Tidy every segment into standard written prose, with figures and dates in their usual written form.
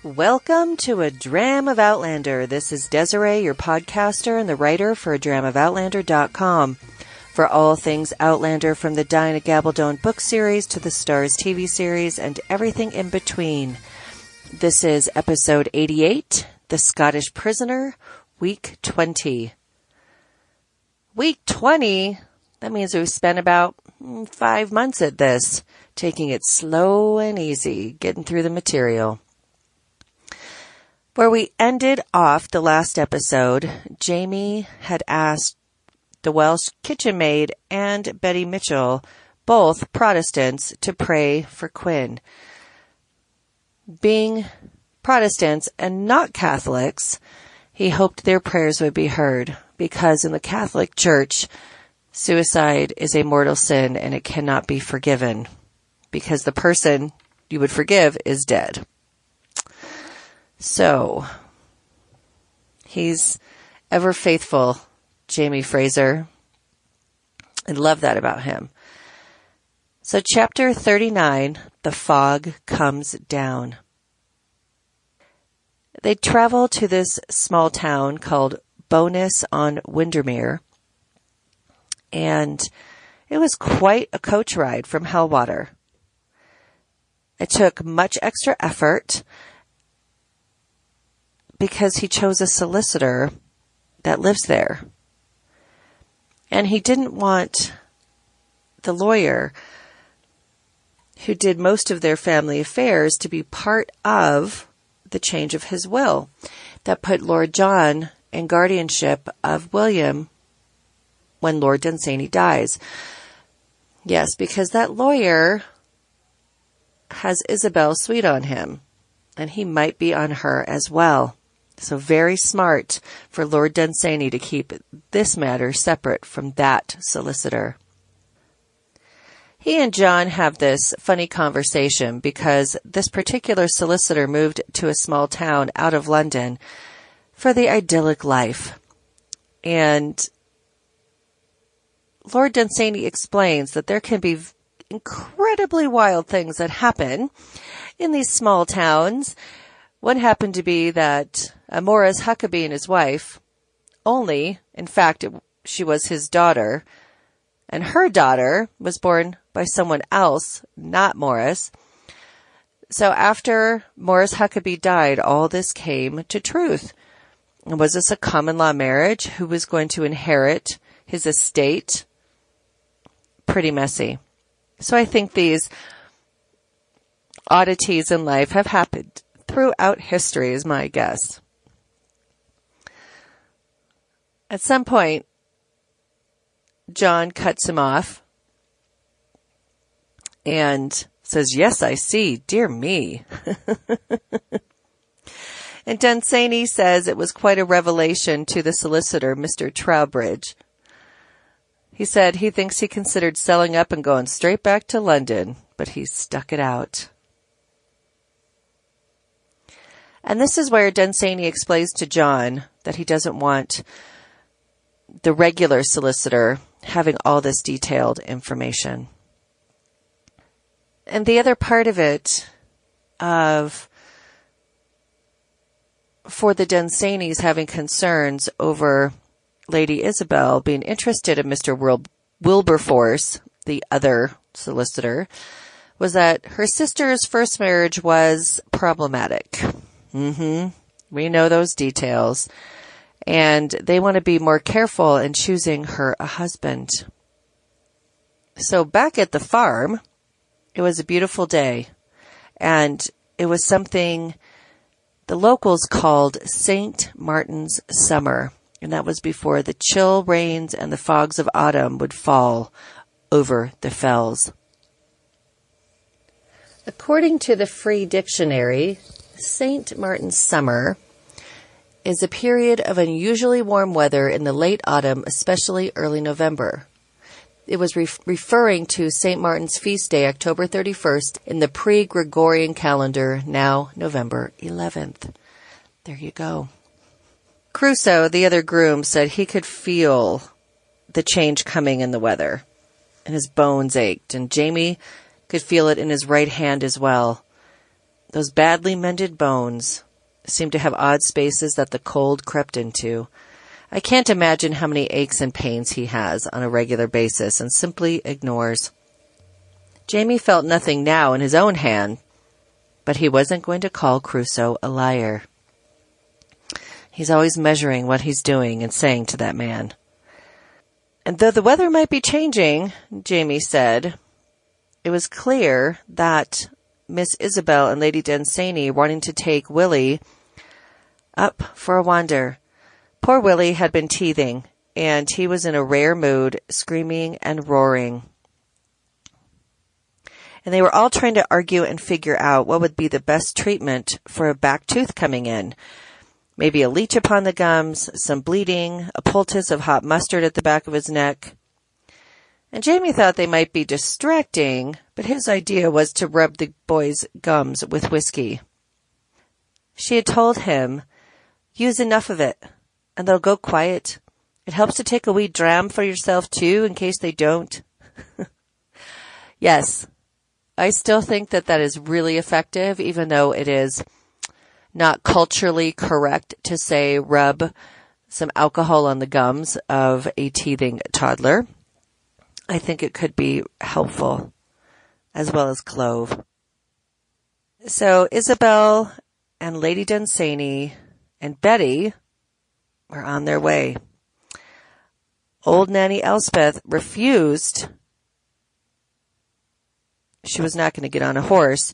Welcome to A Dram of Outlander. This is Desiree, your podcaster and the writer for ADramofOutlander.com. For all things Outlander, from the Diana Gabaldon book series to the Starz TV series and everything in between. This is episode 88, The Scottish Prisoner, week 20. Week 20? That means we've spent about 5 months at this, taking it slow and easy, getting through the material. Where we ended off the last episode, Jamie had asked the Welsh kitchen maid and Betty Mitchell, both Protestants, to pray for Quinn. Being Protestants and not Catholics, he hoped their prayers would be heard, because in the Catholic Church, suicide is a mortal sin and it cannot be forgiven, because the person you would forgive is dead. So, he's ever faithful, Jamie Fraser. I love that about him. So chapter 39, The Fog Comes Down. They travel to this small town called Bowness on Windermere, and it was quite a coach ride from Hellwater. It took much extra effort because he chose a solicitor that lives there. And he didn't want the lawyer who did most of their family affairs to be part of the change of his will that put Lord John in guardianship of William when Lord Dunsany dies. Yes, because that lawyer has Isobel sweet on him, and he might be on her as well. So very smart for Lord Dunsany to keep this matter separate from that solicitor. He and John have this funny conversation because this particular solicitor moved to a small town out of London for the idyllic life. And Lord Dunsany explains that there can be incredibly wild things that happen in these small towns. One happened to be that Maurice Huckabee and his wife, in fact, she was his daughter, and her daughter was born by someone else, not Maurice. So after Maurice Huckabee died, all this came to truth. And was this a common law marriage? Who was going to inherit his estate? Pretty messy. So I think these oddities in life have happened throughout history, is my guess. At some point, John cuts him off and says, "Yes, I see. Dear me." And Dunsany says it was quite a revelation to the solicitor, Mr. Trowbridge. He said he thinks he considered selling up and going straight back to London, but he stuck it out. And this is where Dunsany explains to John that he doesn't want the regular solicitor having all this detailed information. And the other part of it, for the Dunsanys having concerns over Lady Isobel being interested in Mr. Wilberforce, the other solicitor, was that her sister's first marriage was problematic. We know those details. And they want to be more careful in choosing her a husband. So back at the farm, it was a beautiful day. And it was something the locals called St. Martin's Summer. And that was before the chill rains and the fogs of autumn would fall over the fells. According to the Free Dictionary, St. Martin's Summer is a period of unusually warm weather in the late autumn, especially early November. It was referring to St. Martin's feast day, October 31st, in the pre-Gregorian calendar, now November 11th. There you go. Crusoe, the other groom, said he could feel the change coming in the weather, and his bones ached, and Jamie could feel it in his right hand as well. Those badly mended bones seemed to have odd spaces that the cold crept into. I can't imagine how many aches and pains he has on a regular basis and simply ignores. Jamie felt nothing now in his own hand, but he wasn't going to call Crusoe a liar. He's always measuring what he's doing and saying to that man. And though the weather might be changing, Jamie said, it was clear that Miss Isobel and Lady Dunsany wanting to take Willie up for a wander. Poor Willie had been teething, and he was in a rare mood, screaming and roaring. And they were all trying to argue and figure out what would be the best treatment for a back tooth coming in. Maybe a leech upon the gums, some bleeding, a poultice of hot mustard at the back of his neck. And Jamie thought they might be distracting, but his idea was to rub the boy's gums with whiskey. She had told him, use enough of it, and they'll go quiet. It helps to take a wee dram for yourself, too, in case they don't. Yes, I still think that is really effective, even though it is not culturally correct to say rub some alcohol on the gums of a teething toddler. I think it could be helpful, as well as clove. So Isobel and Lady Dunsany and Betty were on their way. Old Nanny Elspeth refused. She was not going to get on a horse,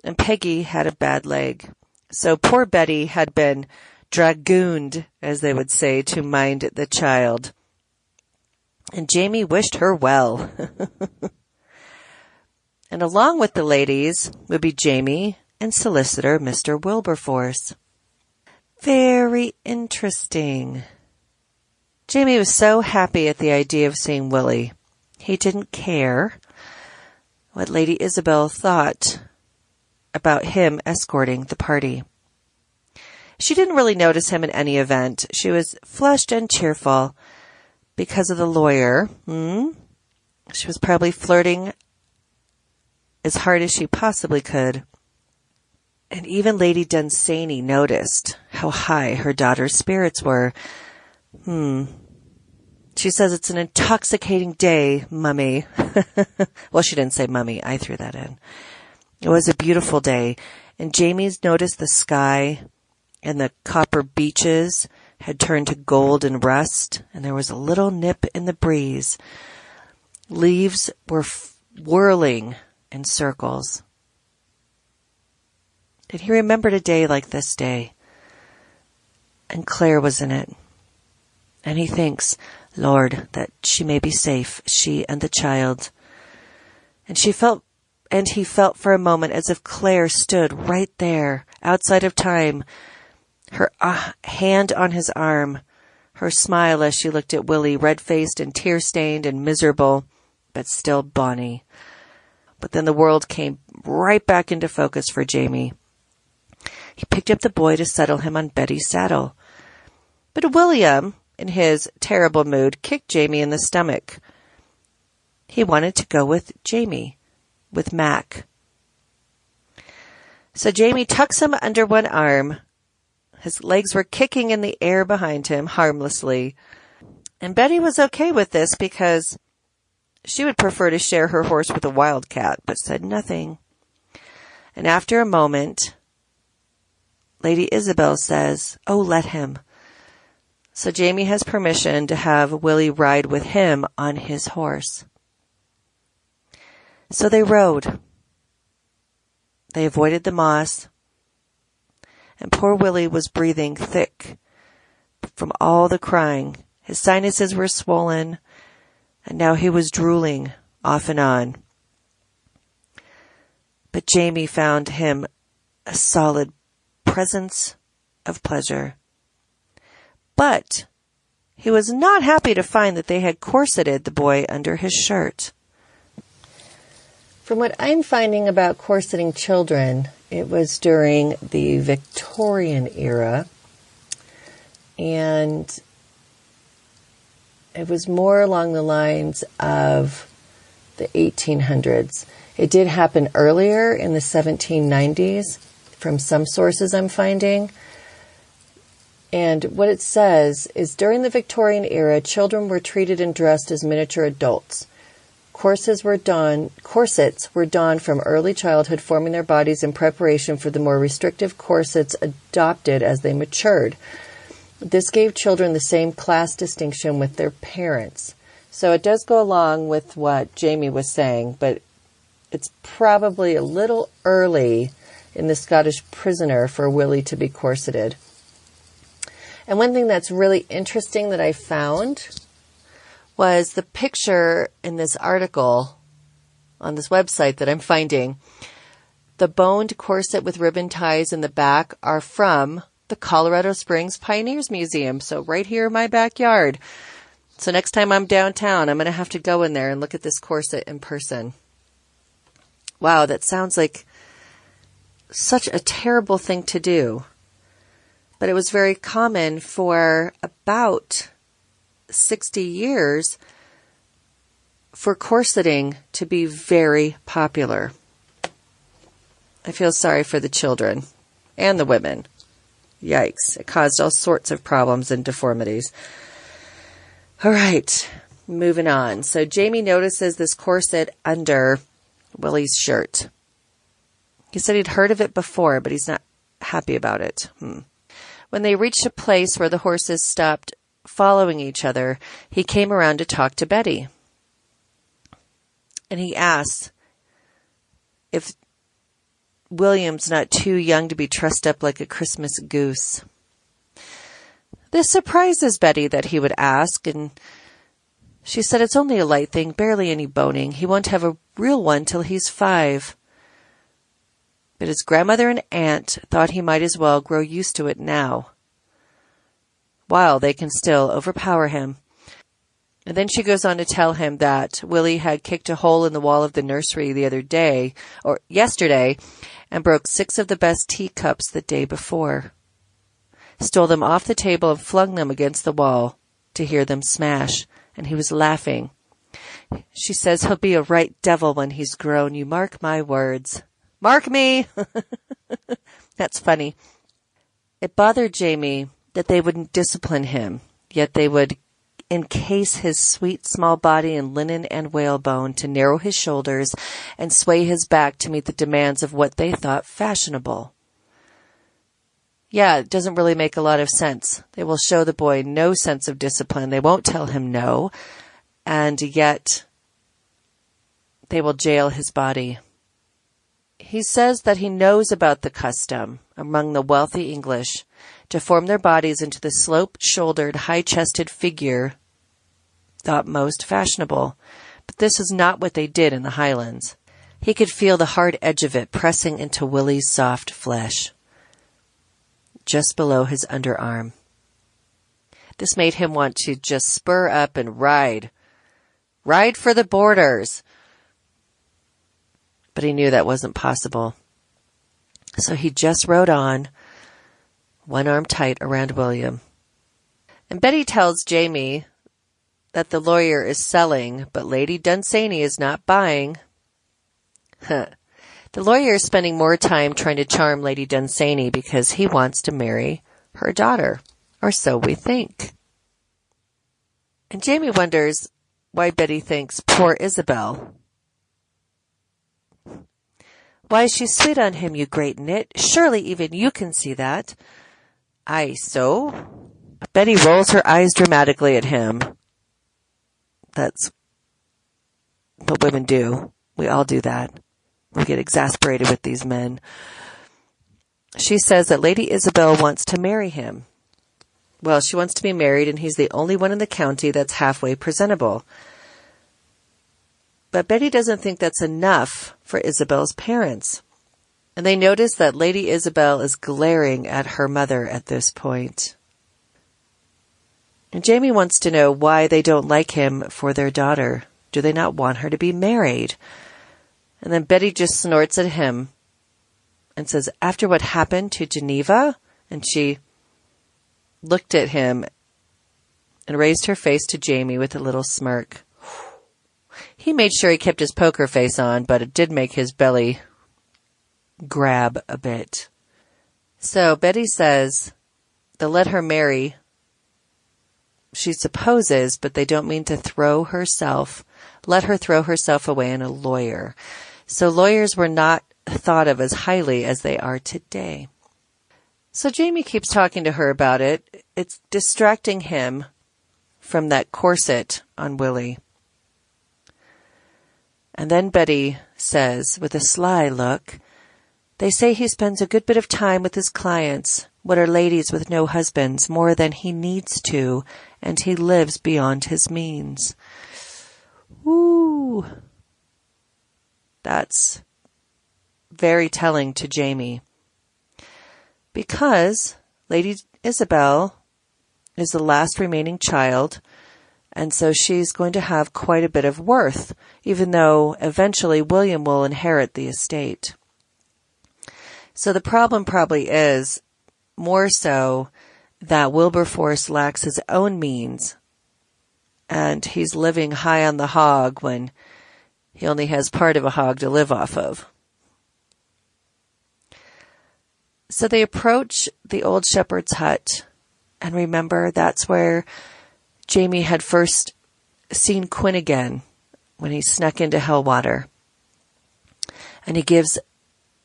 and Peggy had a bad leg. So poor Betty had been dragooned, as they would say, to mind the child. And Jamie wished her well. And along with the ladies would be Jamie and solicitor Mr. Wilberforce. Very interesting. Jamie was so happy at the idea of seeing Willie. He didn't care what Lady Isobel thought about him escorting the party. She didn't really notice him in any event. She was flushed and cheerful because of the lawyer. She was probably flirting as hard as she possibly could. And even Lady Dunsany noticed how high her daughter's spirits were. She says it's an intoxicating day, Mummy. Well, she didn't say Mummy. I threw that in. It was a beautiful day, and Jamie's noticed the sky and the copper beaches had turned to gold and rust, and there was a little nip in the breeze. Leaves were whirling in circles. Did he remember a day like this day? And Claire was in it. And he thinks, Lord, that she may be safe, she and the child. And he felt for a moment as if Claire stood right there, outside of time, her hand on his arm, her smile as she looked at Willie, red-faced and tear-stained and miserable, but still bonny. But then the world came right back into focus for Jamie. He picked up the boy to settle him on Betty's saddle. But William, in his terrible mood, kicked Jamie in the stomach. He wanted to go with Jamie, with Mac. So Jamie tucks him under one arm. His legs were kicking in the air behind him harmlessly. And Betty was okay with this because she would prefer to share her horse with a wildcat, but said nothing. And after a moment, Lady Isobel says, "Oh, let him." So Jamie has permission to have Willie ride with him on his horse. So they rode. They avoided the moss, and poor Willie was breathing thick from all the crying. His sinuses were swollen, and now he was drooling off and on. But Jamie found him a solid presence of pleasure. But he was not happy to find that they had corseted the boy under his shirt. From what I'm finding about corseting children, it was during the Victorian era, and it was more along the lines of the 1800s. It did happen earlier in the 1790s, from some sources I'm finding. And what it says is, during the Victorian era, children were treated and dressed as miniature adults. Corsets were donned from early childhood, forming their bodies in preparation for the more restrictive corsets adopted as they matured. This gave children the same class distinction with their parents. So it does go along with what Jamie was saying, but it's probably a little early in the Scottish prisoner for Willie to be corseted. And one thing that's really interesting that I found was the picture in this article on this website that I'm finding. The boned corset with ribbon ties in the back are from the Colorado Springs Pioneers Museum. So right here in my backyard. So next time I'm downtown, I'm going to have to go in there and look at this corset in person. Wow, that sounds like such a terrible thing to do. But it was very common for about 60 years for corseting to be very popular. I feel sorry for the children and the women. Yikes. It caused all sorts of problems and deformities. All right, moving on. So Jamie notices this corset under Willie's shirt. He said he'd heard of it before, but he's not happy about it. When they reached a place where the horses stopped following each other, he came around to talk to Betty. And he asked if William's not too young to be trussed up like a Christmas goose. This surprises Betty that he would ask, and she said it's only a light thing, barely any boning. He won't have a real one till he's 5. But his grandmother and aunt thought he might as well grow used to it now, while they can still overpower him. And then she goes on to tell him that Willie had kicked a hole in the wall of the nursery yesterday, and broke 6 of the best teacups the day before. Stole them off the table and flung them against the wall to hear them smash, and he was laughing. She says he'll be a right devil when he's grown, you mark my words. Mark me! That's funny. It bothered Jamie that they wouldn't discipline him, yet they would encase his sweet small body in linen and whalebone to narrow his shoulders and sway his back to meet the demands of what they thought fashionable. Yeah, it doesn't really make a lot of sense. They will show the boy no sense of discipline. They won't tell him no, and yet they will jail his body. He says that he knows about the custom among the wealthy English to form their bodies into the slope-shouldered, high-chested figure thought most fashionable. But this is not what they did in the Highlands. He could feel the hard edge of it pressing into Willie's soft flesh, just below his underarm. This made him want to just spur up and ride. Ride for the borders. But he knew that wasn't possible. So he just rode on, one arm tight around William. And Betty tells Jamie that the lawyer is selling, but Lady Dunsany is not buying. The lawyer is spending more time trying to charm Lady Dunsany because he wants to marry her daughter, or so we think. And Jamie wonders why Betty thinks poor Isobel. Why, she's sweet on him, you great nit. Surely even you can see that. Aye, so? Betty rolls her eyes dramatically at him. That's what women do. We all do that. We get exasperated with these men. She says that Lady Isobel wants to marry him. Well, she wants to be married, and he's the only one in the county that's halfway presentable. But Betty doesn't think that's enough for Isobel's parents. And they notice that Lady Isobel is glaring at her mother at this point. And Jamie wants to know why they don't like him for their daughter. Do they not want her to be married? And then Betty just snorts at him and says, after what happened to Geneva? And she looked at him and raised her face to Jamie with a little smirk. He made sure he kept his poker face on, but it did make his belly grab a bit. So Betty says they'll let her marry, she supposes, but they don't mean to let her throw herself away on a lawyer. So lawyers were not thought of as highly as they are today. So Jamie keeps talking to her about it. It's distracting him from that corset on Willie. And then Betty says, with a sly look, they say he spends a good bit of time with his clients, what are ladies with no husbands, more than he needs to, and he lives beyond his means. Ooh. That's very telling to Jamie. Because Lady Isobel is the last remaining child, and so she's going to have quite a bit of worth, even though eventually William will inherit the estate. So the problem probably is more so that Wilberforce lacks his own means, and he's living high on the hog when he only has part of a hog to live off of. So they approach the old shepherd's hut, and remember that's where Jamie had first seen Quinn again when he snuck into Hellwater. And he gives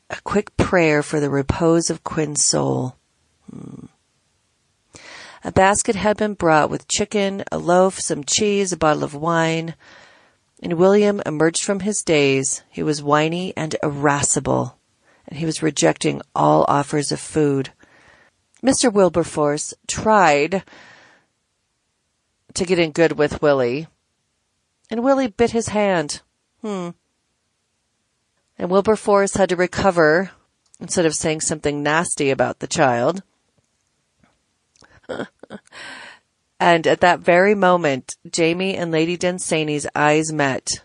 a quick prayer for the repose of Quinn's soul. A basket had been brought with chicken, a loaf, some cheese, a bottle of wine. And William emerged from his daze. He was whiny and irascible, and he was rejecting all offers of food. Mr. Wilberforce tried to get in good with Willie, and Willie bit his hand. And Wilberforce had to recover instead of saying something nasty about the child. And at that very moment, Jamie and Lady Dunsany's eyes met.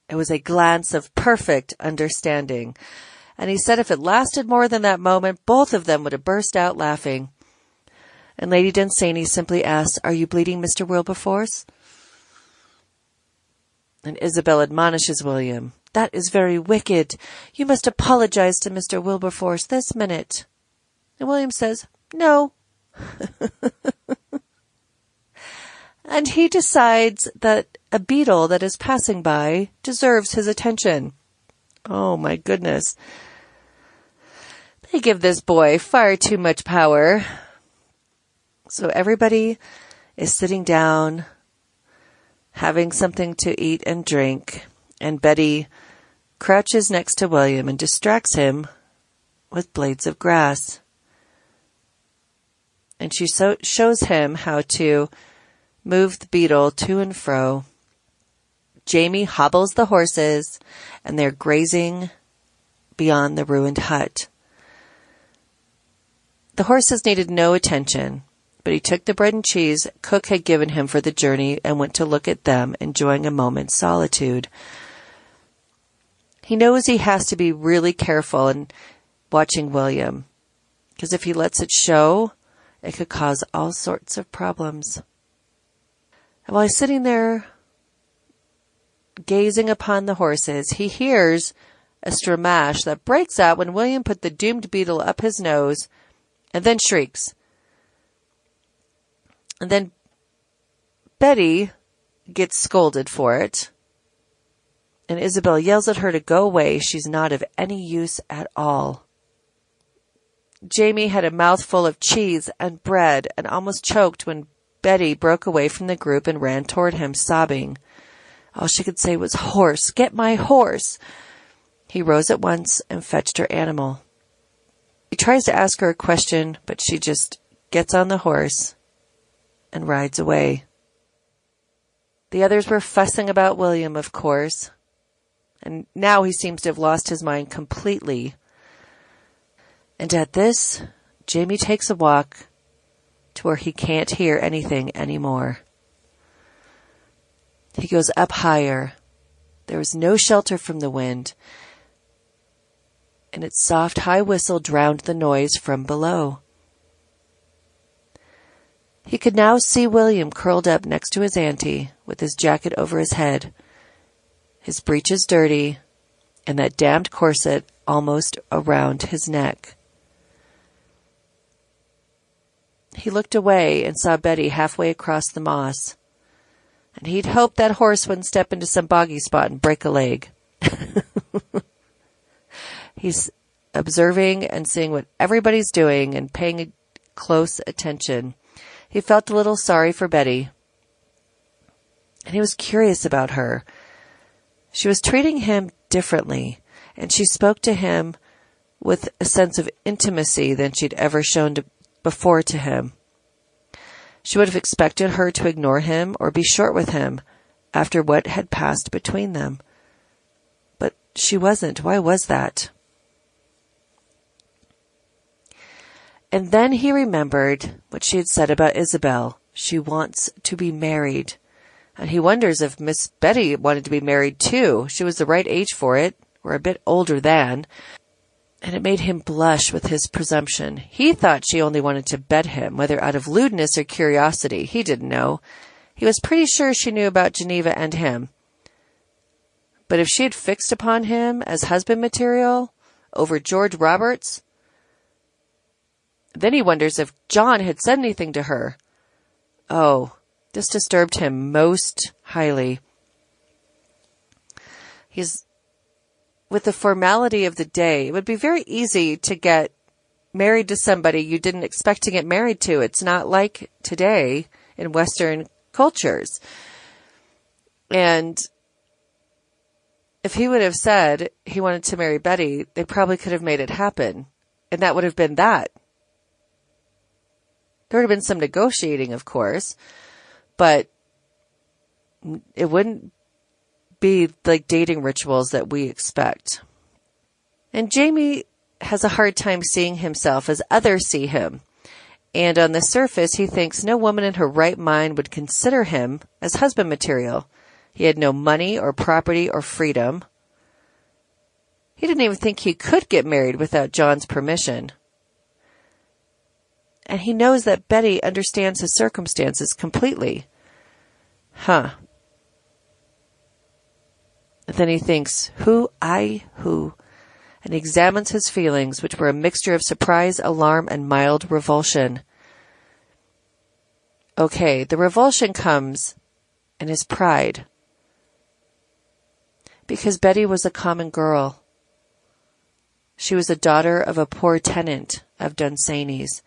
It was a glance of perfect understanding. And he said if it lasted more than that moment, both of them would have burst out laughing. And Lady Dunsany simply asked, "Are you bleeding, Mr. Wilberforce?" And Isobel admonishes William, "That is very wicked. You must apologize to Mr. Wilberforce this minute." And William says, "No." And he decides that a beetle that is passing by deserves his attention. Oh my goodness. They give this boy far too much power. So everybody is sitting down, having something to eat and drink, and Betty crouches next to William and distracts him with blades of grass. And she shows him how to move the beetle to and fro. Jamie hobbles the horses, and they're grazing beyond the ruined hut. The horses needed no attention, but he took the bread and cheese Cook had given him for the journey and went to look at them, enjoying a moment's solitude. He knows he has to be really careful in watching William, because if he lets it show, it could cause all sorts of problems. And while he's sitting there gazing upon the horses, he hears a stramash that breaks out when William put the doomed beetle up his nose and then shrieks. And then Betty gets scolded for it. And Isobel yells at her to go away. She's not of any use at all. Jamie had a mouthful of cheese and bread and almost choked when Betty broke away from the group and ran toward him, sobbing. All she could say was, "Horse, get my horse." He rose at once and fetched her animal. He tries to ask her a question, but she just gets on the horse and rides away. The others were fussing about William, of course, and now he seems to have lost his mind completely. And at this, Jamie takes a walk to where he can't hear anything anymore. He goes up higher. There was no shelter from the wind, and its soft high whistle drowned the noise from below. He could now see William curled up next to his auntie with his jacket over his head, his breeches dirty, and that damned corset almost around his neck. he looked away and saw Betty halfway across the moss. And he'd hoped that horse wouldn't step into some boggy spot and break a leg. He's observing and seeing what everybody's doing and paying close attention. He felt a little sorry for Betty. And he was curious about her. She was treating him differently, and she spoke to him with a sense of intimacy than she'd ever shown before to him. She would have expected her to ignore him or be short with him after what had passed between them. But she wasn't. Why was that? And then he remembered what she had said about Isobel. She wants to be married. And he wonders if Miss Betty wanted to be married too. She was the right age for it, or a bit older than. And it made him blush with his presumption. He thought she only wanted to bed him, whether out of lewdness or curiosity. He didn't know. He was pretty sure she knew about Geneva and him. But if she had fixed upon him as husband material over George Roberts, then he wonders if John had said anything to her. Oh, this disturbed him most highly. With the formality of the day, it would be very easy to get married to somebody you didn't expect to get married to. It's not like today in Western cultures. And if he would have said he wanted to marry Betty, they probably could have made it happen. And that would have been that. There would have been some negotiating, of course, but it wouldn't be like dating rituals that we expect. And Jamie has a hard time seeing himself as others see him. And on the surface, he thinks no woman in her right mind would consider him as husband material. He had no money or property or freedom. He didn't even think he could get married without John's permission. And he knows that Betty understands his circumstances completely. And then he thinks, who? And examines his feelings, which were a mixture of surprise, alarm, and mild revulsion. Okay, the revulsion comes in his pride. Because Betty was a common girl. She was a daughter of a poor tenant of Dunsany's.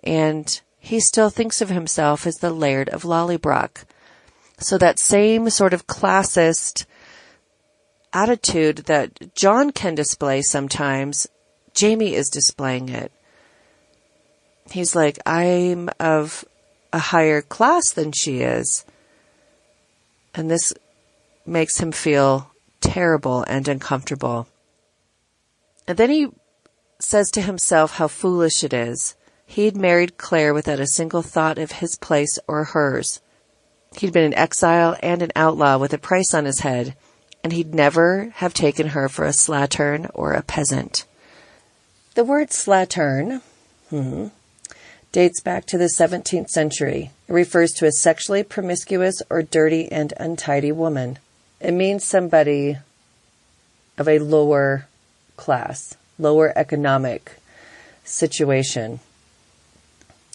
And he still thinks of himself as the Laird of Lollybrock. So that same sort of classist attitude that John can display sometimes, Jamie is displaying it. He's like, I'm of a higher class than she is. And this makes him feel terrible and uncomfortable. And then he says to himself how foolish it is. He'd married Claire without a single thought of his place or hers. He'd been an exile and an outlaw with a price on his head, and he'd never have taken her for a slattern or a peasant. The word slattern dates back to the 17th century. It refers to a sexually promiscuous or dirty and untidy woman. It means somebody of a lower class, lower economic situation.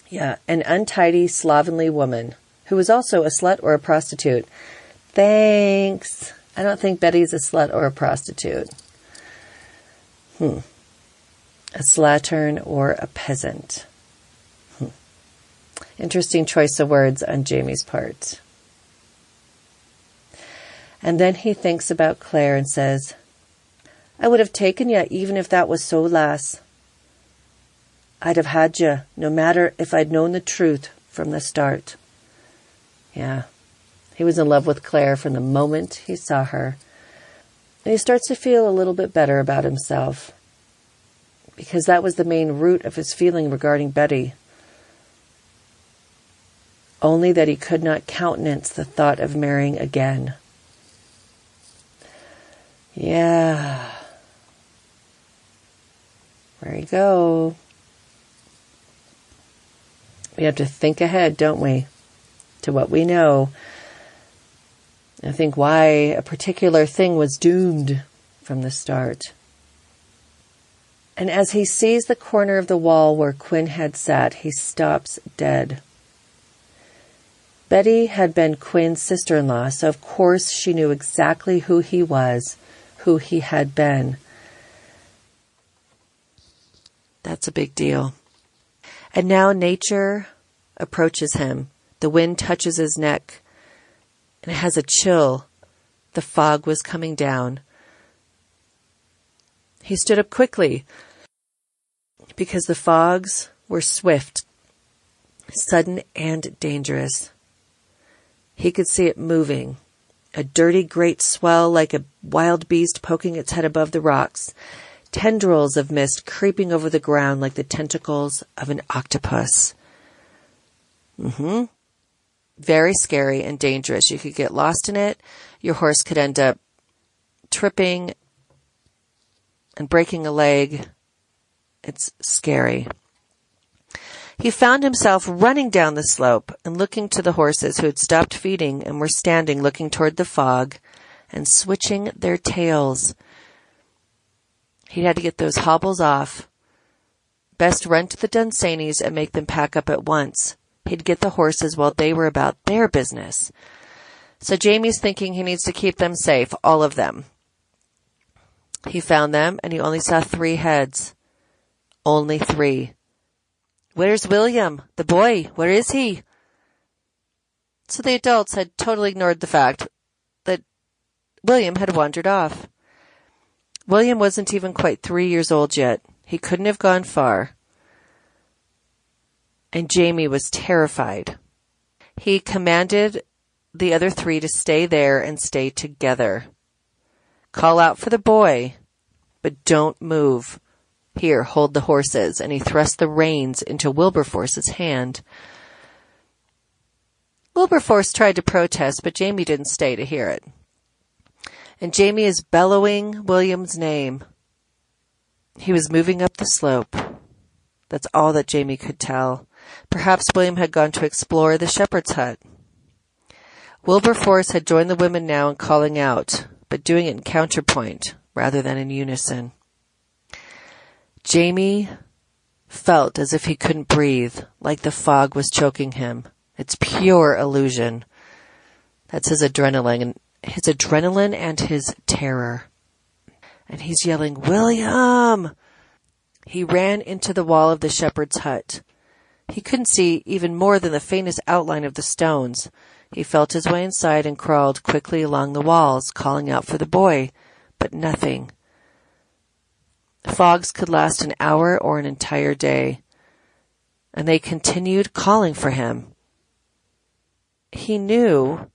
Yeah, an untidy, slovenly woman who was also a slut or a prostitute. Thanks. I don't think Betty's a slut or a prostitute. A slattern or a peasant. Interesting choice of words on Jamie's part. And then he thinks about Claire and says, I would have taken you even if that was so, lass. I'd have had you, no matter if I'd known the truth from the start. Yeah, he was in love with Claire from the moment he saw her. And he starts to feel a little bit better about himself, because that was the main root of his feeling regarding Betty. Only that he could not countenance the thought of marrying again. Yeah. There you go. We have to think ahead, don't we, to what we know. I think why a particular thing was doomed from the start. And as he sees the corner of the wall where Quinn had sat, he stops dead. Betty had been Quinn's sister-in-law, so of course she knew exactly who he was, who he had been. That's a big deal. And now nature approaches him. The wind touches his neck, and it has a chill. The fog was coming down. He stood up quickly because the fogs were swift, sudden, and dangerous. He could see it moving, a dirty great swell like a wild beast poking its head above the rocks, tendrils of mist creeping over the ground like the tentacles of an octopus. Very scary and dangerous. You could get lost in it. Your horse could end up tripping and breaking a leg. It's scary. He found himself running down the slope and looking to the horses who had stopped feeding and were standing looking toward the fog and switching their tails. He had to get those hobbles off. Best run to the Dunsanys and make them pack up at once. He'd get the horses while they were about their business. So Jamie's thinking he needs to keep them safe, all of them. He found them, and he only saw 3 heads. Only 3. Where's William? The boy, where is he? So the adults had totally ignored the fact that William had wandered off. William wasn't even quite 3 years old yet. He couldn't have gone far. And Jamie was terrified. He commanded the other 3 to stay there and stay together. Call out for the boy, but don't move. Here, hold the horses. And he thrust the reins into Wilberforce's hand. Wilberforce tried to protest, but Jamie didn't stay to hear it. And Jamie is bellowing William's name. He was moving up the slope. That's all that Jamie could tell. Perhaps William had gone to explore the shepherd's hut. Wilberforce had joined the women now in calling out, but doing it in counterpoint rather than in unison. Jamie felt as if he couldn't breathe, like the fog was choking him. It's pure illusion. That's his adrenaline and his terror. And he's yelling, "William!" He ran into the wall of the shepherd's hut. He couldn't see even more than the faintest outline of the stones. He felt his way inside and crawled quickly along the walls, calling out for the boy, but nothing. Fogs could last an hour or an entire day, and they continued calling for him. He knew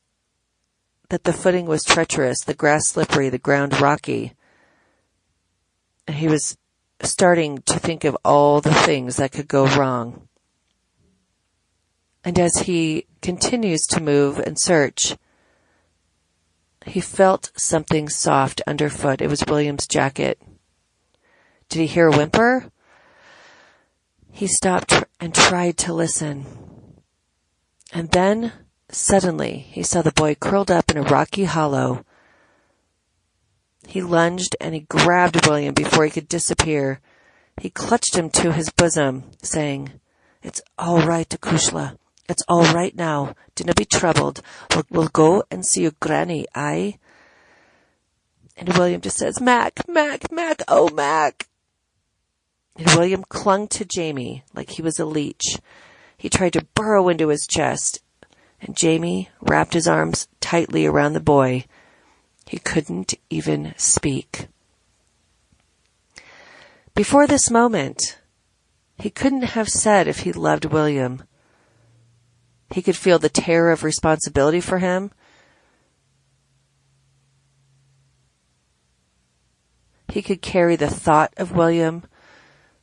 that the footing was treacherous, the grass slippery, the ground rocky, and he was starting to think of all the things that could go wrong. And as he continues to move and search, he felt something soft underfoot. It was William's jacket. Did he hear a whimper? He stopped and tried to listen. And then, suddenly, he saw the boy curled up in a rocky hollow. He lunged and he grabbed William before he could disappear. He clutched him to his bosom, saying, "It's all right, Akushla. It's all right now. Dinna be troubled. We'll go and see your granny, aye?" And William just says, "Mac, Mac, Mac, oh Mac." And William clung to Jamie like he was a leech. He tried to burrow into his chest, and Jamie wrapped his arms tightly around the boy. He couldn't even speak. Before this moment, he couldn't have said if he loved William. He could feel the terror of responsibility for him. He could carry the thought of William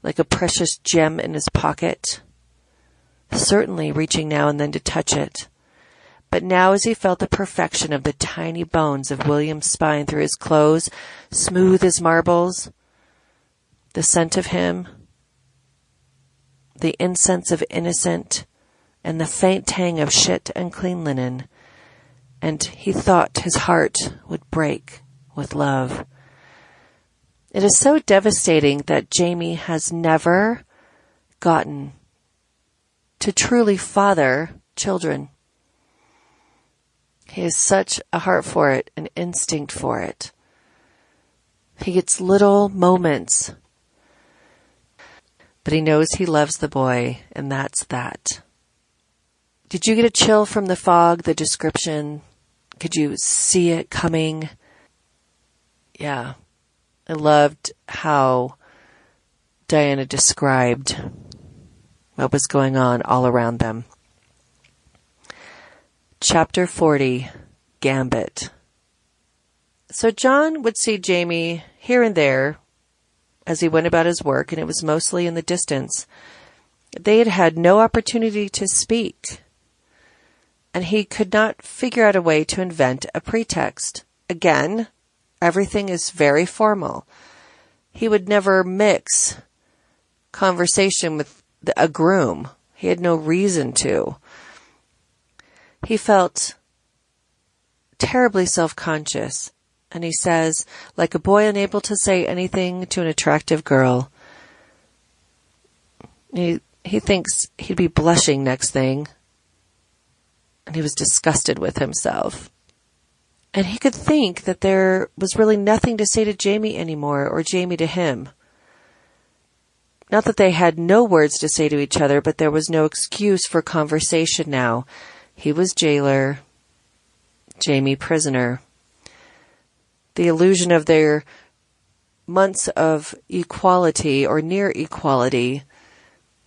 like a precious gem in his pocket, certainly reaching now and then to touch it. But now as he felt the perfection of the tiny bones of William's spine through his clothes, smooth as marbles, the scent of him, the incense of innocent, and the faint tang of shit and clean linen, and he thought his heart would break with love. It is so devastating that Jamie has never gotten to truly father children. He has such a heart for it, an instinct for it. He gets little moments, but he knows he loves the boy, and that's that. Did you get a chill from the fog, the description? Could you see it coming? Yeah. I loved how Diana described what was going on all around them. Chapter 40, Gambit. So John would see Jamie here and there as he went about his work, and it was mostly in the distance. They had had no opportunity to speak, and he could not figure out a way to invent a pretext. Again, everything is very formal. He would never mix conversation with a groom. He had no reason to. He felt terribly self-conscious, and he says, like a boy unable to say anything to an attractive girl. He thinks he'd be blushing next thing, and he was disgusted with himself. And he could think that there was really nothing to say to Jamie anymore, or Jamie to him. Not that they had no words to say to each other, but there was no excuse for conversation now. He was jailer, Jamie prisoner. The illusion of their months of equality or near equality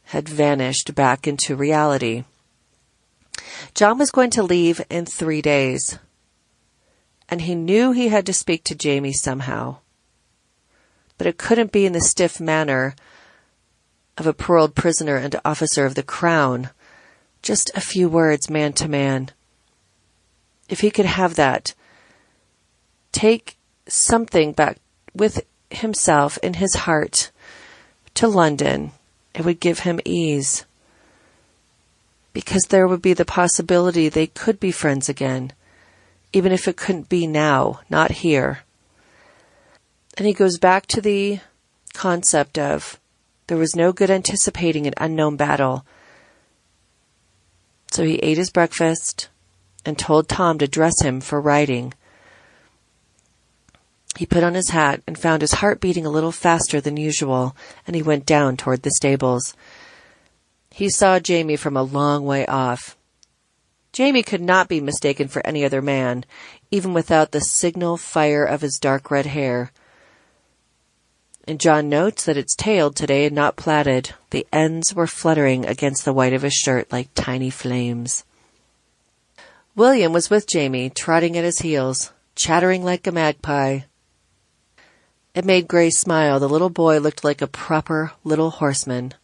had vanished back into reality. John was going to leave in 3 days, and he knew he had to speak to Jamie somehow. But it couldn't be in the stiff manner of a paroled prisoner and officer of the Crown. Just a few words, man to man. If he could have that, take something back with himself in his heart to London, it would give him ease. Because there would be the possibility they could be friends again, even if it couldn't be now, not here. And he goes back to the concept of there was no good anticipating an unknown battle. So he ate his breakfast and told Tom to dress him for riding. He put on his hat and found his heart beating a little faster than usual, and he went down toward the stables. He saw Jamie from a long way off. Jamie could not be mistaken for any other man, even without the signal fire of his dark red hair. And John notes that it's tailed today and not plaited. The ends were fluttering against the white of his shirt like tiny flames. William was with Jamie, trotting at his heels, chattering like a magpie. It made Gray smile. The little boy looked like a proper little horseman.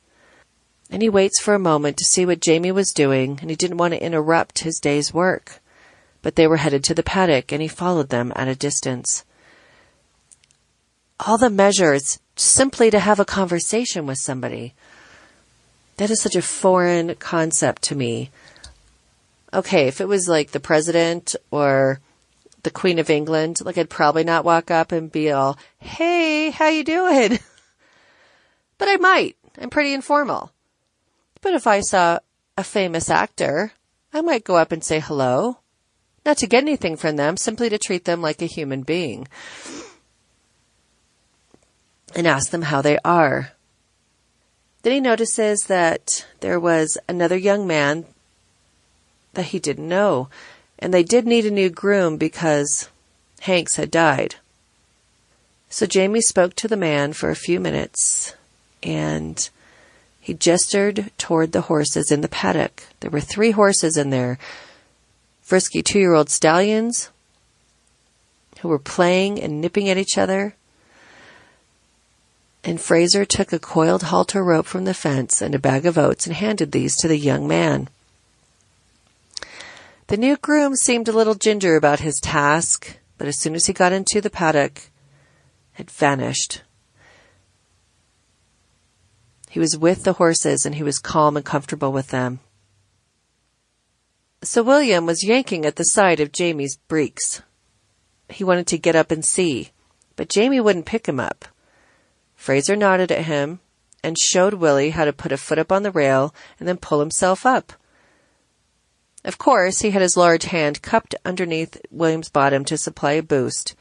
And he waits for a moment to see what Jamie was doing, and he didn't want to interrupt his day's work. But they were headed to the paddock, and he followed them at a distance. All the measures simply to have a conversation with somebody. That is such a foreign concept to me. Okay, if it was like the president or the Queen of England, like I'd probably not walk up and be all, hey, how you doing? But I might. I'm pretty informal. But if I saw a famous actor, I might go up and say hello. Not to get anything from them, simply to treat them like a human being. And ask them how they are. Then he notices that there was another young man that he didn't know. And they did need a new groom because Hanks had died. So Jamie spoke to the man for a few minutes, and he gestured toward the horses in the paddock. There were 3 horses in there, frisky 2-year-old stallions who were playing and nipping at each other. And Fraser took a coiled halter rope from the fence and a bag of oats and handed these to the young man. The new groom seemed a little ginger about his task, but as soon as he got into the paddock, it vanished. He was with the horses, and he was calm and comfortable with them. So William was yanking at the side of Jamie's breeks. He wanted to get up and see, but Jamie wouldn't pick him up. Fraser nodded at him and showed Willie how to put a foot up on the rail and then pull himself up. Of course, he had his large hand cupped underneath William's bottom to supply a boost.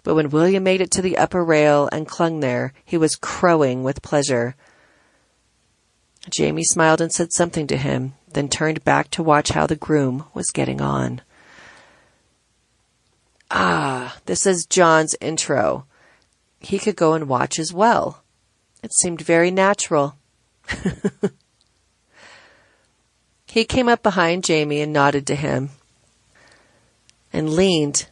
But when William made it to the upper rail and clung there, he was crowing with pleasure. Jamie smiled and said something to him, then turned back to watch how the groom was getting on. This is John's intro. He could go and watch as well. It seemed very natural. He came up behind Jamie and nodded to him and leaned,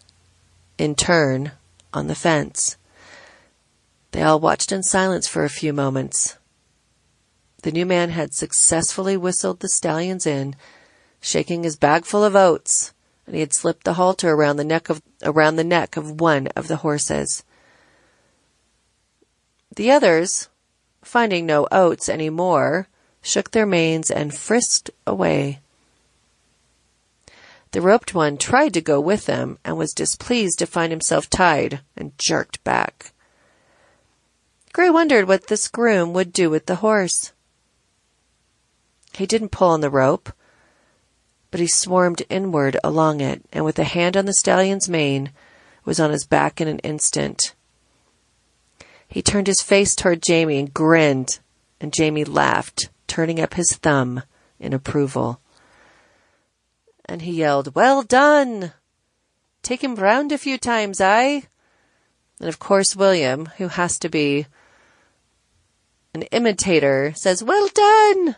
in turn, on the fence. They all watched in silence for a few moments. The new man had successfully whistled the stallions in, shaking his bag full of oats, and he had slipped the halter around the neck of one of the horses. The others, finding no oats any more, shook their manes and frisked away. The roped one tried to go with them and was displeased to find himself tied and jerked back. Gray wondered what this groom would do with the horse. He didn't pull on the rope, but he swarmed inward along it, and with a hand on the stallion's mane, was on his back in an instant. He turned his face toward Jamie and grinned, and Jamie laughed, turning up his thumb in approval. And he yelled, "Well done! Take him round a few times, aye?" And of course William, who has to be an imitator, says, "Well done!"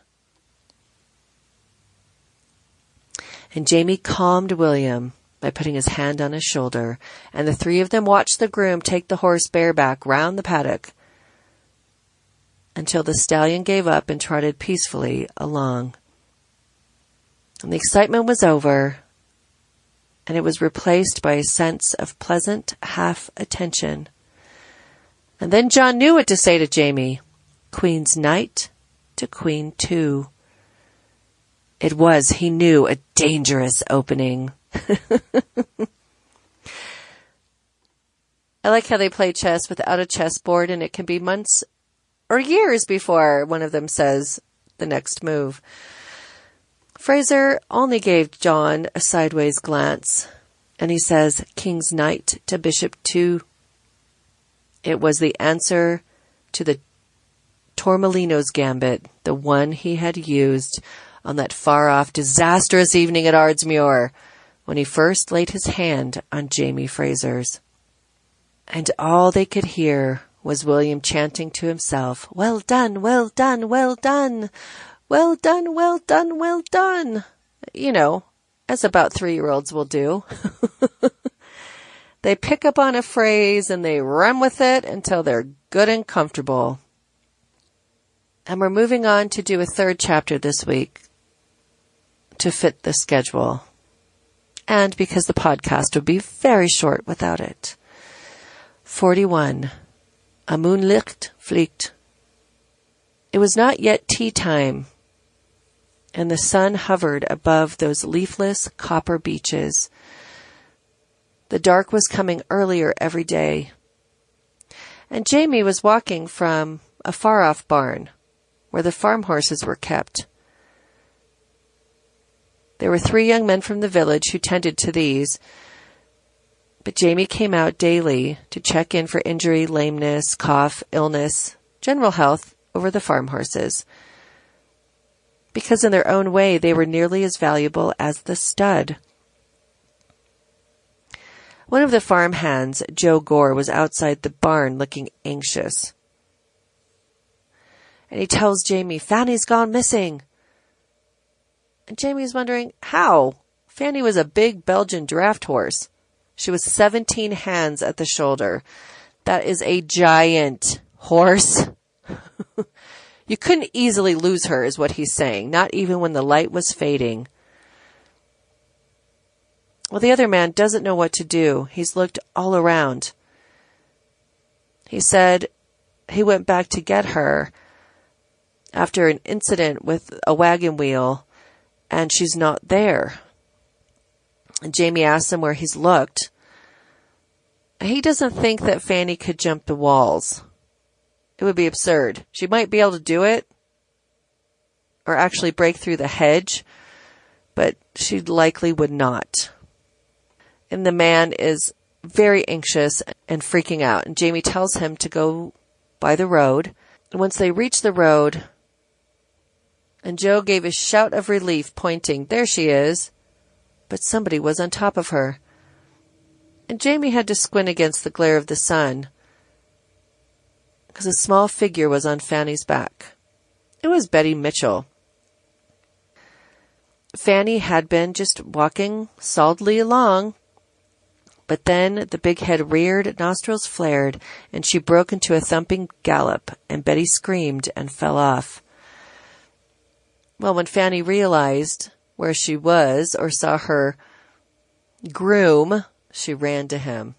And Jamie calmed William by putting his hand on his shoulder, and the three of them watched the groom take the horse bareback round the paddock until the stallion gave up and trotted peacefully along. And the excitement was over, and it was replaced by a sense of pleasant half-attention. And then John knew what to say to Jamie. Queen's Knight to Queen 2. It was, he knew, a dangerous opening. I like how they play chess without a chessboard, and it can be months or years before one of them says the next move. Fraser only gave John a sideways glance, and he says, King's Knight to Bishop 2. It was the answer to the Tormolino's gambit, the one he had used on that far-off, disastrous evening at Ardsmuir, when he first laid his hand on Jamie Fraser's. And all they could hear was William chanting to himself, "Well done, well done, well done, well done, well done, well done." You know, as about 3-year-olds will do. They pick up on a phrase and they run with it until they're good and comfortable. And we're moving on to do a 3rd chapter this week to fit the schedule. And because the podcast would be very short without it. 41. A Moonlicht fliegt. It was not yet tea time, and the sun hovered above those leafless copper beaches. The dark was coming earlier every day, and Jamie was walking from a far-off barn where the farm horses were kept. There were 3 young men from the village who tended to these, but Jamie came out daily to check in for injury, lameness, cough, illness, general health over the farm horses, because in their own way they were nearly as valuable as the stud. One of the farm hands, Joe Gore, was outside the barn looking anxious. And he tells Jamie, "Fanny's gone missing." And Jamie's wondering, how? Fanny was a big Belgian draft horse. She was 17 hands at the shoulder. That is a giant horse. You couldn't easily lose her, is what he's saying, not even when the light was fading. Well, the other man doesn't know what to do. He's looked all around. He said he went back to get her after an incident with a wagon wheel, and she's not there. And Jamie asks him where he's looked. He doesn't think that Fanny could jump the walls. It would be absurd. She might be able to do it or actually break through the hedge, but she likely would not. And the man is very anxious and freaking out. And Jamie tells him to go by the road. And once they reach the road, and Joe gave a shout of relief, pointing, there she is. But somebody was on top of her. And Jamie had to squint against the glare of the sun, because a small figure was on Fanny's back. It was Betty Mitchell. Fanny had been just walking solidly along, but then the big head reared, nostrils flared, and she broke into a thumping gallop, and Betty screamed and fell off. Well, when Fanny realized where she was or saw her groom, she ran to him.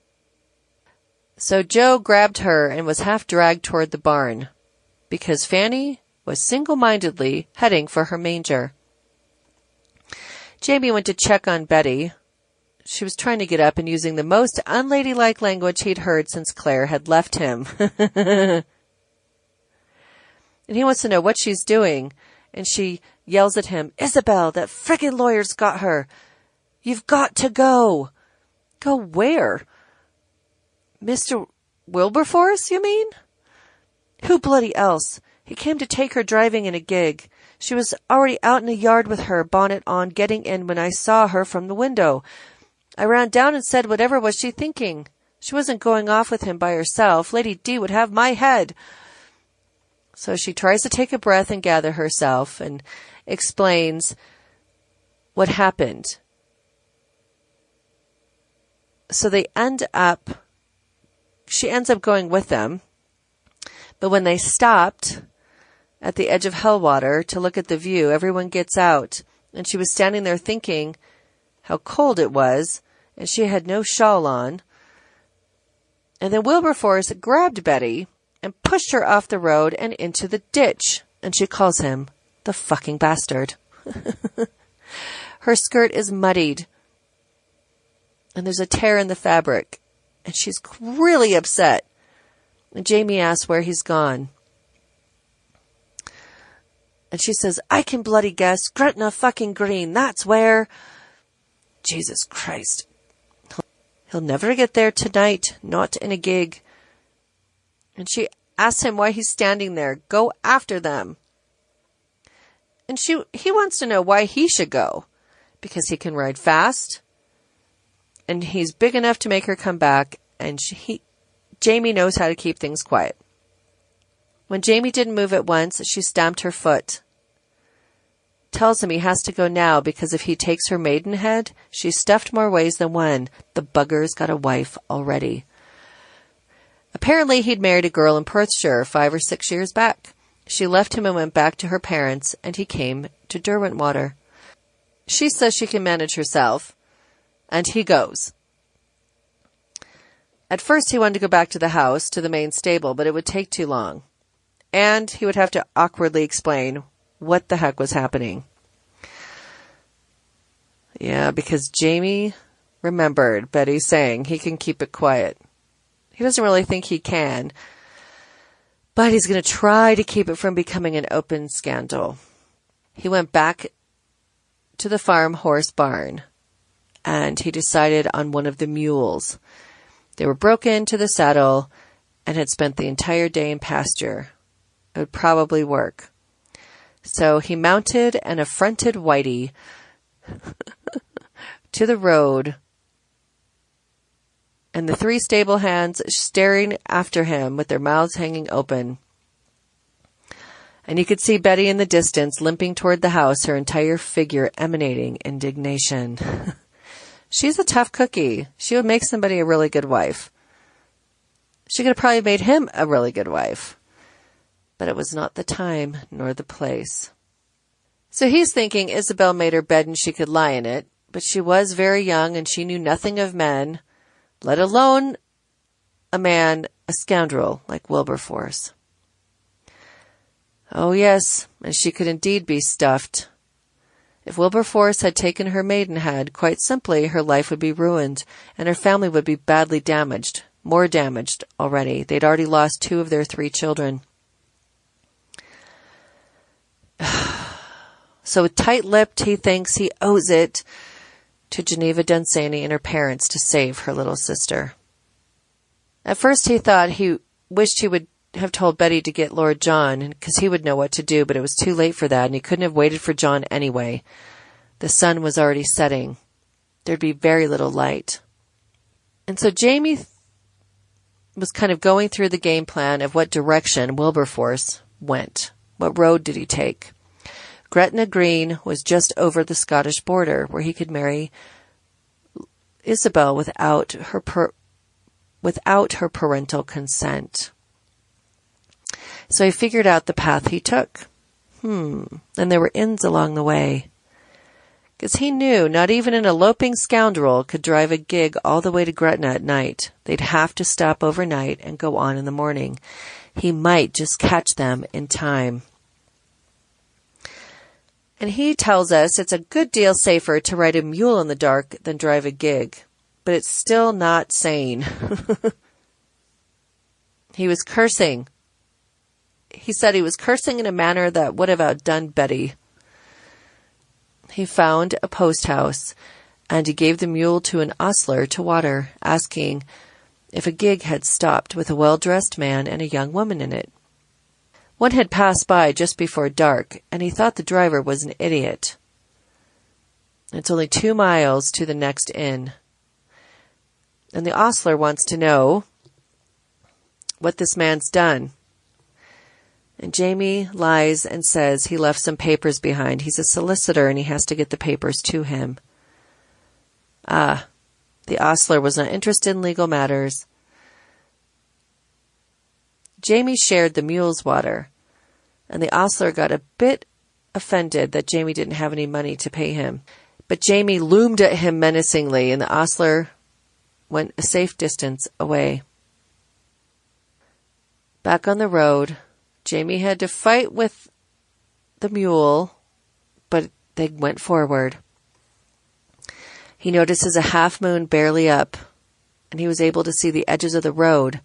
So Joe grabbed her and was half dragged toward the barn, because Fanny was single-mindedly heading for her manger. Jamie went to check on Betty. She was trying to get up and using the most unladylike language he'd heard since Claire had left him. And he wants to know what she's doing. And she yells at him, Isobel, that frickin' lawyer's got her. You've got to go. Go where? Mr. Wilberforce, you mean? Who bloody else? He came to take her driving in a gig. She was already out in the yard with her bonnet on, getting in when I saw her from the window. I ran down and said, whatever was she thinking? She wasn't going off with him by herself. Lady D would have my head. So she tries to take a breath and gather herself and explains what happened. So she ends up going with them. But when they stopped at the edge of Hellwater to look at the view, everyone gets out. And she was standing there thinking how cold it was, and she had no shawl on. And then Wilberforce grabbed Betty and pushed her off the road and into the ditch. And she calls him the fucking bastard. Her skirt is muddied, and there's a tear in the fabric, and she's really upset. And Jamie asks where he's gone. And she says, I can bloody guess. Gretna fucking Green. That's where. Jesus Christ. He'll never get there tonight. Not in a gig. And she asks him why he's standing there. Go after them. And he wants to know why he should go. Because he can ride fast. And he's big enough to make her come back. And Jamie knows how to keep things quiet. When Jamie didn't move at once, she stamped her foot. Tells him he has to go now because if he takes her maidenhead, she's stuffed more ways than one. The bugger's got a wife already. Apparently he'd married a girl in Perthshire 5 or 6 years back. She left him and went back to her parents, and he came to Derwentwater. She says she can manage herself, and he goes. At first he wanted to go back to the house, to the main stable, but it would take too long. And he would have to awkwardly explain what the heck was happening. Yeah, because Jamie remembered Betty saying he can keep it quiet. He doesn't really think he can, but he's going to try to keep it from becoming an open scandal. He went back to the farm horse barn, and he decided on one of the mules. They were broken to the saddle and had spent the entire day in pasture. It would probably work. So he mounted an affronted Whitey to the road, and the 3 stable hands staring after him with their mouths hanging open. And you could see Betty in the distance limping toward the house, her entire figure emanating indignation. She's a tough cookie. She would make somebody a really good wife. She could have probably made him a really good wife. But it was not the time nor the place. So he's thinking Isobel made her bed and she could lie in it, but she was very young and she knew nothing of men, let alone a man, a scoundrel like Wilberforce. Oh yes, and she could indeed be stuffed. If Wilberforce had taken her maidenhead, quite simply her life would be ruined and her family would be badly damaged, more damaged already. They'd already lost 2 of their 3 children. So tight-lipped, he thinks he owes it to Geneva Dunsany and her parents to save her little sister. At first he thought he wished he would have told Betty to get Lord John, because he would know what to do, but it was too late for that, and he couldn't have waited for John anyway. The sun was already setting. There'd be very little light. And so Jamie was kind of going through the game plan of what direction Wilberforce went. What road did he take? Gretna Green was just over the Scottish border, where he could marry Isobel without her parental consent. So he figured out the path he took. And there were inns along the way. Because he knew not even an eloping scoundrel could drive a gig all the way to Gretna at night. They'd have to stop overnight and go on in the morning. He might just catch them in time. And he tells us it's a good deal safer to ride a mule in the dark than drive a gig. But it's still not sane. He was cursing. He said he was cursing in a manner that would have outdone Betty. He found a post house, and he gave the mule to an ostler to water, asking if a gig had stopped with a well-dressed man and a young woman in it. One had passed by just before dark, and he thought the driver was an idiot. It's only 2 miles to the next inn. And the ostler wants to know what this man's done. And Jamie lies and says he left some papers behind. He's a solicitor and he has to get the papers to him. The ostler was not interested in legal matters. Jamie shared the mule's water, and the ostler got a bit offended that Jamie didn't have any money to pay him. But Jamie loomed at him menacingly, and the ostler went a safe distance away. Back on the road, Jamie had to fight with the mule, but they went forward. He notices a half moon barely up, and he was able to see the edges of the road,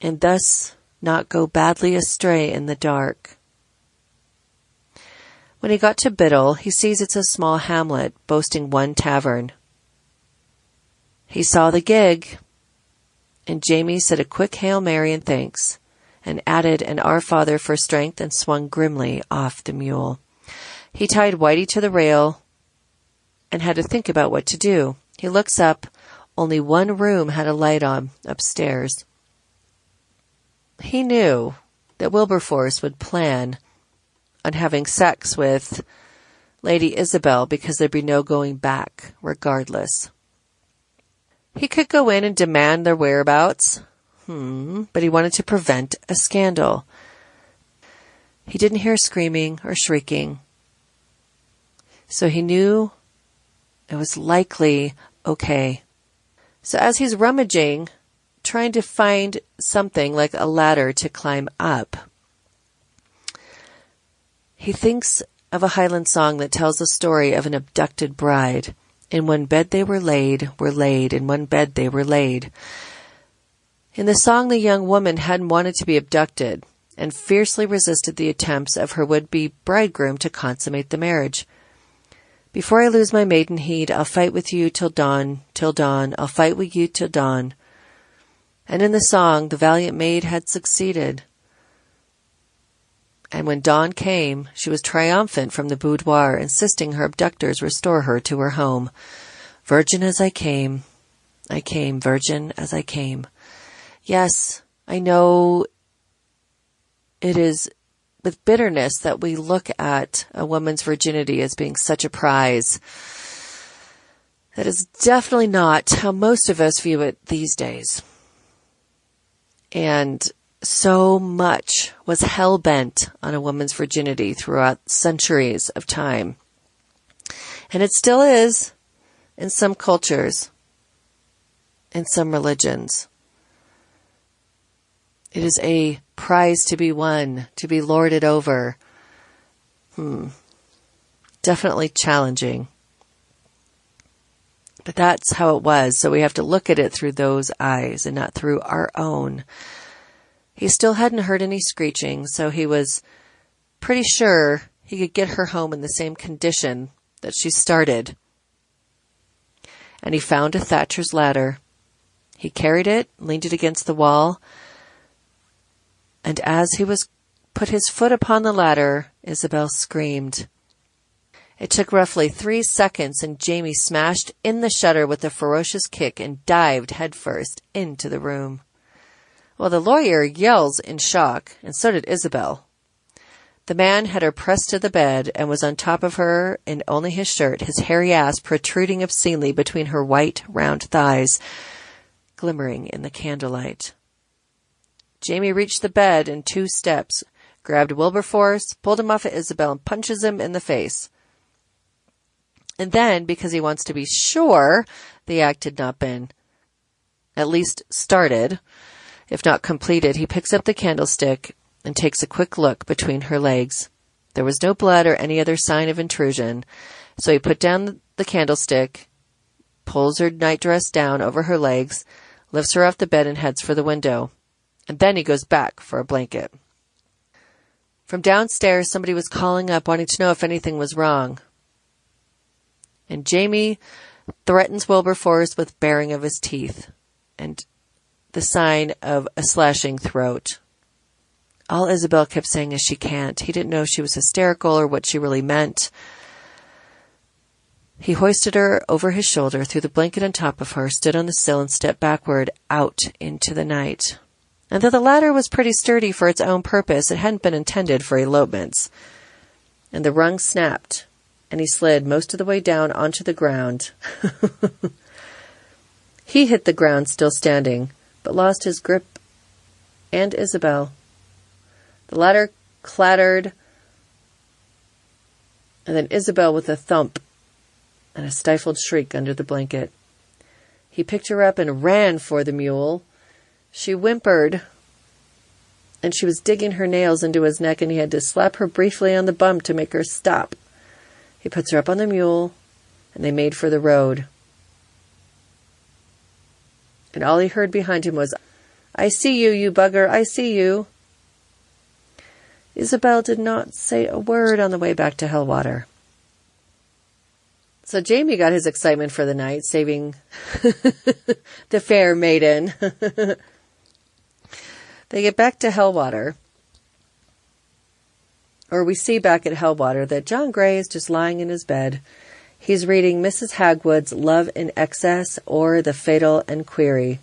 and thus not go badly astray in the dark. When he got to Biddle, he sees it's a small hamlet boasting 1 tavern. He saw the gig, and Jamie said a quick Hail Mary and thanks, and added an Our Father for strength and swung grimly off the mule. He tied Whitey to the rail and had to think about what to do. He looks up. Only 1 room had a light on upstairs. He knew that Wilberforce would plan on having sex with Lady Isobel because there'd be no going back regardless. He could go in and demand their whereabouts, but he wanted to prevent a scandal. He didn't hear screaming or shrieking, so he knew it was likely okay. So as he's rummaging, trying to find something like a ladder to climb up, he thinks of a Highland song that tells the story of an abducted bride. In one bed they were laid, in one bed they were laid. In the song, the young woman hadn't wanted to be abducted and fiercely resisted the attempts of her would-be bridegroom to consummate the marriage. Before I lose my maiden heed, I'll fight with you till dawn, I'll fight with you till dawn. And in the song, the valiant maid had succeeded. And when dawn came, she was triumphant from the boudoir, insisting her abductors restore her to her home. Virgin as I came, virgin as I came. Yes, I know it is with bitterness that we look at a woman's virginity as being such a prize. That is definitely not how most of us view it these days. And so much was hell-bent on a woman's virginity throughout centuries of time. And it still is in some cultures, in some religions. It is a prize to be won, to be lorded over. Definitely challenging. But that's how it was, so we have to look at it through those eyes and not through our own. He still hadn't heard any screeching, so he was pretty sure he could get her home in the same condition that she started. And he found a thatcher's ladder. He carried it, leaned it against the wall, and as he was put his foot upon the ladder, Isobel screamed. It took roughly 3 seconds, and Jamie smashed in the shutter with a ferocious kick and dived headfirst into the room. Well, the lawyer yells in shock, and so did Isobel. The man had her pressed to the bed and was on top of her in only his shirt, his hairy ass protruding obscenely between her white, round thighs, glimmering in the candlelight. Jamie reached the bed in 2 steps, grabbed Wilberforce, pulled him off of Isobel, and punches him in the face. And then, because he wants to be sure the act had not been at least started, if not completed, he picks up the candlestick and takes a quick look between her legs. There was no blood or any other sign of intrusion, so he put down the candlestick, pulls her nightdress down over her legs, lifts her off the bed and heads for the window. And then he goes back for a blanket. From downstairs, somebody was calling up, wanting to know if anything was wrong. And Jamie threatens Wilberforce with baring of his teeth and the sign of a slashing throat. All Isobel kept saying is she can't. He didn't know if she was hysterical or what she really meant. He hoisted her over his shoulder, threw the blanket on top of her, stood on the sill and stepped backward out into the night. And though the ladder was pretty sturdy for its own purpose, it hadn't been intended for elopements. And the rung snapped, and he slid most of the way down onto the ground. He hit the ground still standing, but lost his grip and Isobel. The ladder clattered, and then Isobel with a thump and a stifled shriek under the blanket. He picked her up and ran for the mule. She whimpered, and she was digging her nails into his neck, and he had to slap her briefly on the bum to make her stop. He puts her up on the mule, and they made for the road. And all he heard behind him was, "I see you, you bugger, I see you." Isobel did not say a word on the way back to Hellwater. So Jamie got his excitement for the night, saving the fair maiden. They get back to Hellwater, or we see back at Hellwater that John Gray is just lying in his bed. He's reading Mrs. Hagwood's Love in Excess or The Fatal Enquiry.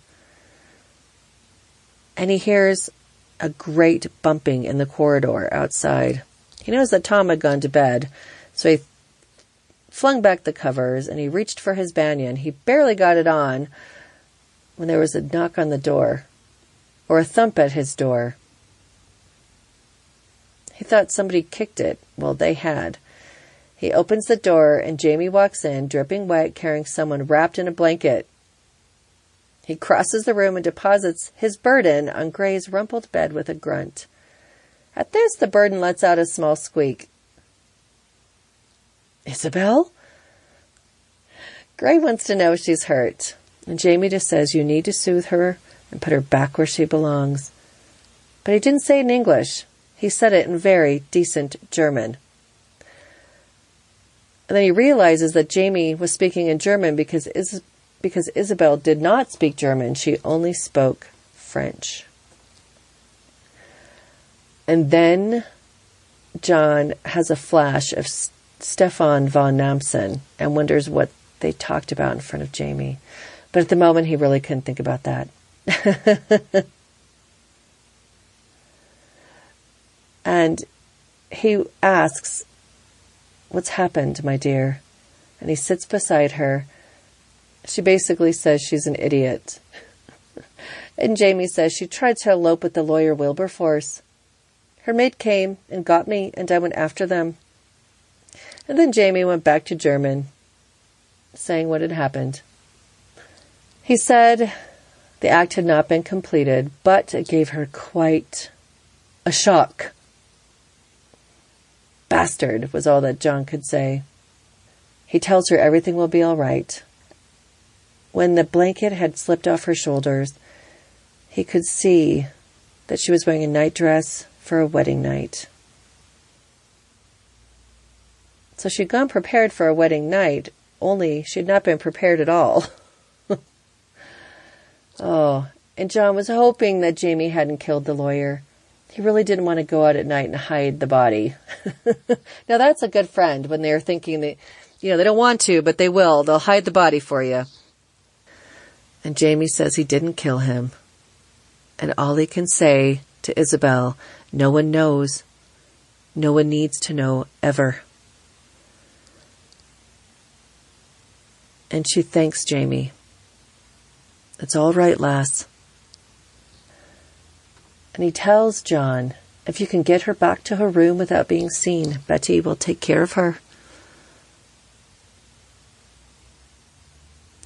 And he hears a great bumping in the corridor outside. He knows that Tom had gone to bed, so he flung back the covers and he reached for his banyan. He barely got it on when there was a knock on the door, or a thump at his door. He thought somebody kicked it. Well, they had. He opens the door and Jamie walks in, dripping wet, carrying someone wrapped in a blanket. He crosses the room and deposits his burden on Gray's rumpled bed with a grunt. At this, the burden lets out a small squeak. "Isobel?" Gray wants to know if she's hurt, and Jamie just says you need to soothe her and put her back where she belongs. But he didn't say it in English. He said it in very decent German. And then he realizes that Jamie was speaking in German because Isobel did not speak German. She only spoke French. And then John has a flash of Stefan von Namsen and wonders what they talked about in front of Jamie. But at the moment, he really couldn't think about that. And he asks, "What's happened, my dear?" And he sits beside her. She basically says she's an idiot. And Jamie says she tried to elope with the lawyer Wilberforce. Her maid came and got me, and I went after them. And then Jamie went back to German, saying what had happened. He said the act had not been completed, but it gave her quite a shock. "Bastard," was all that John could say. He tells her everything will be all right. when the blanket had slipped off her shoulders, he could see that she was wearing a night dress for a wedding night. So she'd gone prepared for a wedding night, only she'd not been prepared at all. Oh, and John was hoping that Jamie hadn't killed the lawyer. He really didn't want to go out at night and hide the body. Now that's a good friend when they're thinking that, they don't want to, but they will. They'll hide the body for you. And Jamie says he didn't kill him. And all he can say to Isobel, no one knows. No one needs to know ever. And she thanks Jamie. It's all right, lass. And he tells John, if you can get her back to her room without being seen, Betty will take care of her.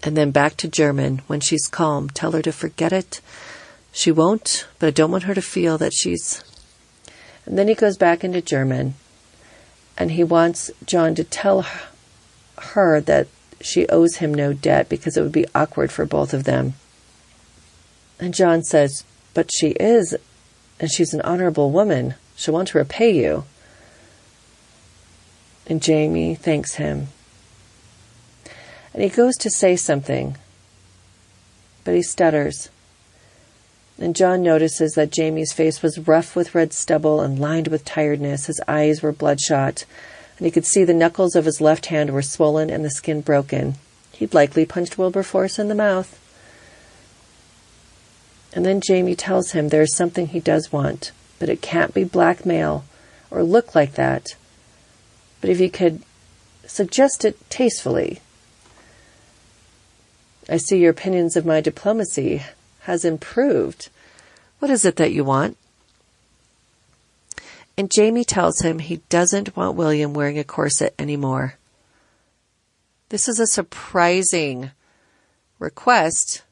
And then back to German. When she's calm, tell her to forget it. She won't, but I don't want her to feel that she's... And then he goes back into German. And he wants John to tell her that she owes him no debt because it would be awkward for both of them. And John says, but she is, and she's an honorable woman. She'll want to repay you. And Jamie thanks him. And he goes to say something, but he stutters. And John notices that Jamie's face was rough with red stubble and lined with tiredness. His eyes were bloodshot, and he could see the knuckles of his left hand were swollen and the skin broken. He'd likely punched Wilberforce in the mouth. And then Jamie tells him there's something he does want, but it can't be blackmail or look like that. But if you could suggest it tastefully. I see your opinions of my diplomacy has improved. What is it that you want? And Jamie tells him he doesn't want William wearing a corset anymore. This is a surprising request,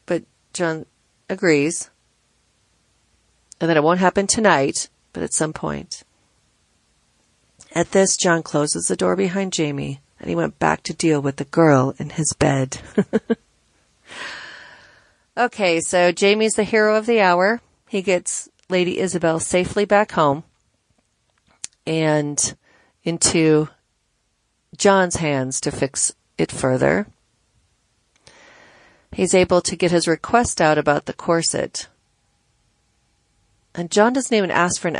but John agrees. And that it won't happen tonight, but at some point. At this, John closes the door behind Jamie, and he went back to deal with the girl in his bed. Okay, so Jamie's the hero of the hour. He gets Lady Isobel safely back home and into John's hands to fix it further. He's able to get his request out about the corset. And John doesn't even ask for an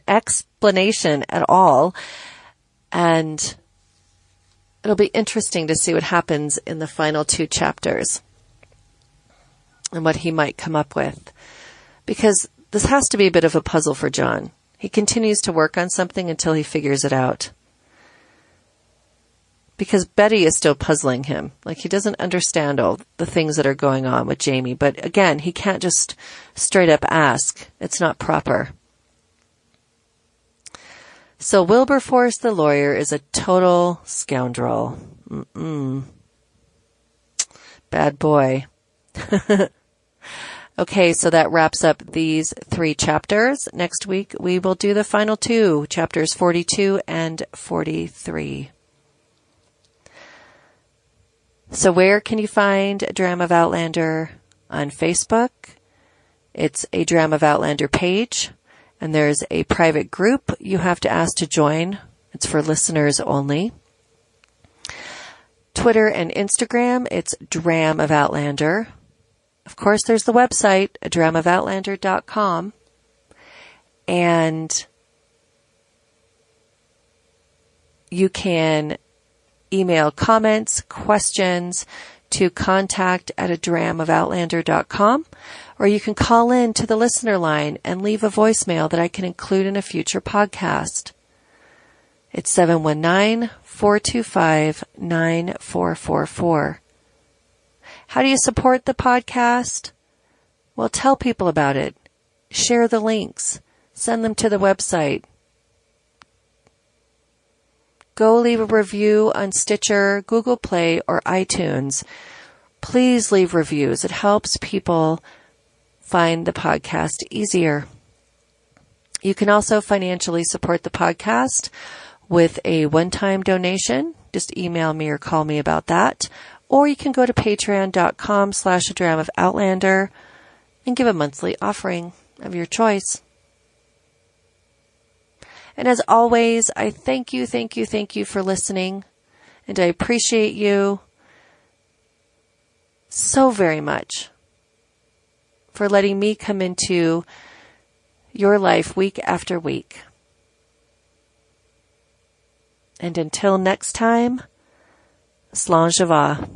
explanation at all. And it'll be interesting to see what happens in the final 2 chapters and what he might come up with. Because this has to be a bit of a puzzle for John. He continues to work on something until he figures it out. Because Betty is still puzzling him. Like, he doesn't understand all the things that are going on with Jamie. But again, he can't just straight up ask. It's not proper. So Wilberforce, the lawyer, is a total scoundrel. Bad boy. Okay, so that wraps up these 3 chapters. Next week, we will do the final 2, chapters 42 and 43. So where can you find A Dram of Outlander? On Facebook. It's A Dram of Outlander page. And there's a private group you have to ask to join. It's for listeners only. Twitter and Instagram, it's Dram of Outlander. Of course, there's the website, adramofoutlander.com. And you can email comments, questions to contact@adramofoutlander.com, or you can call in to the listener line and leave a voicemail that I can include in a future podcast. It's 719-425-9444. How do you support the podcast? Well, tell people about it. Share the links. Send them to the website. Go leave a review on Stitcher, Google Play, or iTunes. Please leave reviews. It helps people find the podcast easier. You can also financially support the podcast with a one-time donation just email me or call me about that. Or you can go to patreon.com/a of Outlander and give a monthly offering of your choice. And as always, I thank you for listening. And I appreciate you so very much for letting me come into your life week after week. And until next time, Slán Живá.